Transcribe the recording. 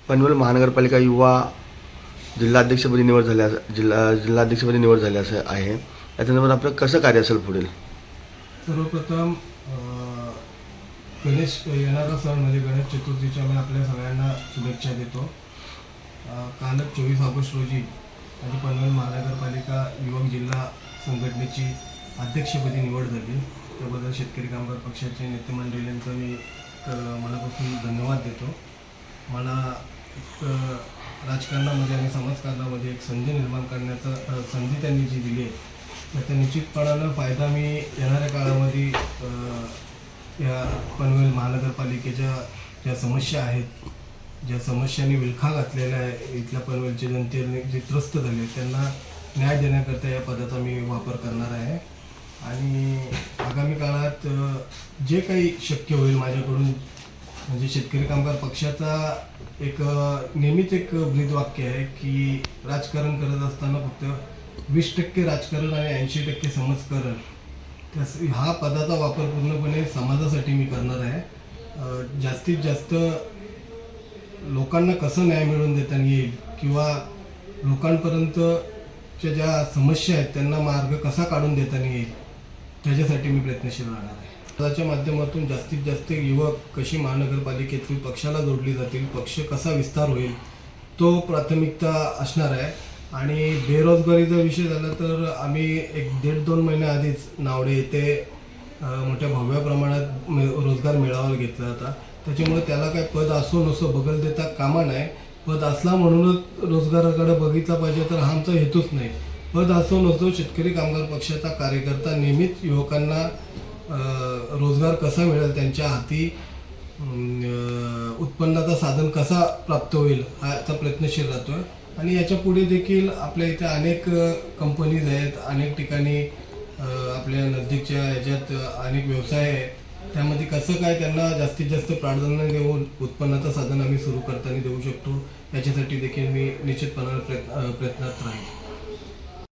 पनवेल महानगरपालिका युवा जिल्हाध्यक्षपदी निवड झाली जिल्हाध्यक्षपदी निवड झाली असं आहे. या संदर्भात आपलं कसं कार्य असेल पुढील? सर्वप्रथम गणेश येणारा सण म्हणजे गणेश चतुर्थीच्या मी आपल्या सगळ्यांना शुभेच्छा देतो. कालच 24 ऑगस्ट रोजी माझी पनवेल महानगरपालिका युवक जिल्हा संघटनेची अध्यक्षपदी निवड झाली. त्याबद्दल शेतकरी कामगार पक्षाचे नेते मंडळींचा मी मनापासून धन्यवाद देतो. मला राजकारणामध्ये आणि समाजकारणामध्ये एक संधी निर्माण करण्याचा संधी त्यांनी जी दिली आहे त्याचा निश्चितपणानं फायदा मी येणाऱ्या काळामध्ये या पनवेल महानगरपालिकेच्या ज्या समस्या आहेत, ज्या समस्यांनी विळखा घातलेल्या आहे, इथल्या पनवेलच्या जनतेने जे त्रस्त झाले त्यांना न्याय देण्याकरता या पदाचा मी वापर करणार आहे. आणि आगामी काळात जे काही शक्य होईल माझ्याकडून, म्हणजे शेतकरी कामगार पक्षाचा एक नेहमीच एक ब्रीदवाक्य आहे की राजकारण करत असताना फक्त 20% राजकारण आणि 80% समाजकारण, त्यास हा पदाचा वापर पूर्णपणे समाजासाठी मी करणार आहे. जास्तीत जास्त लोकांना कसं न्याय मिळवून देता येईल किंवा लोकांपर्यंतच्या ज्या समस्या आहेत त्यांना मार्ग कसा काढून देता येईल त्याच्यासाठी मी प्रयत्नशील राहणार आहे. पदाच्या माध्यमातून जास्तीत जास्त युवक कशी महानगरपालिकेतील पक्षाला जोडली जातील, पक्ष कसा विस्तार होईल तो प्राथमिकता असणार आहे. आणि बेरोजगारीचा विषय झाला तर आम्ही 1-1.5-2 महिन्याआधीच नावडे येथे मोठ्या भव्य प्रमाणात रोजगार मेळावा घेतला होता. त्याच्यामुळे त्याला काय पद असो नसो बगल देता कामा नाही. पद असला म्हणूनच रोजगाराकडे बघितला पाहिजे तर हा आमचा हेतूच नाही. पद असो नसो शेतकरी कामगार पक्षाचा कार्यकर्ता नेहमीच युवकांना रोजगार कसा मिळेल, त्यांच्या हाती उत्पन्नाचा साधन कसा प्राप्त होईल याचा प्रयत्नशील राहतोय. आणि याच्या पुढे देखील आपल्या इथे अनेक कंपनीज आहेत, अनेक ठिकाणी आपल्या नजदीकच्या ह्याच्यात अनेक व्यवसाय आहेत. त्यामध्ये कसं काय त्यांना जास्तीत जास्त प्राधान्य देऊन उत्पन्नाचं साधन आम्ही सुरू करताना देऊ शकतो याच्यासाठी देखील मी निश्चितपणाने प्रयत्नात राहील.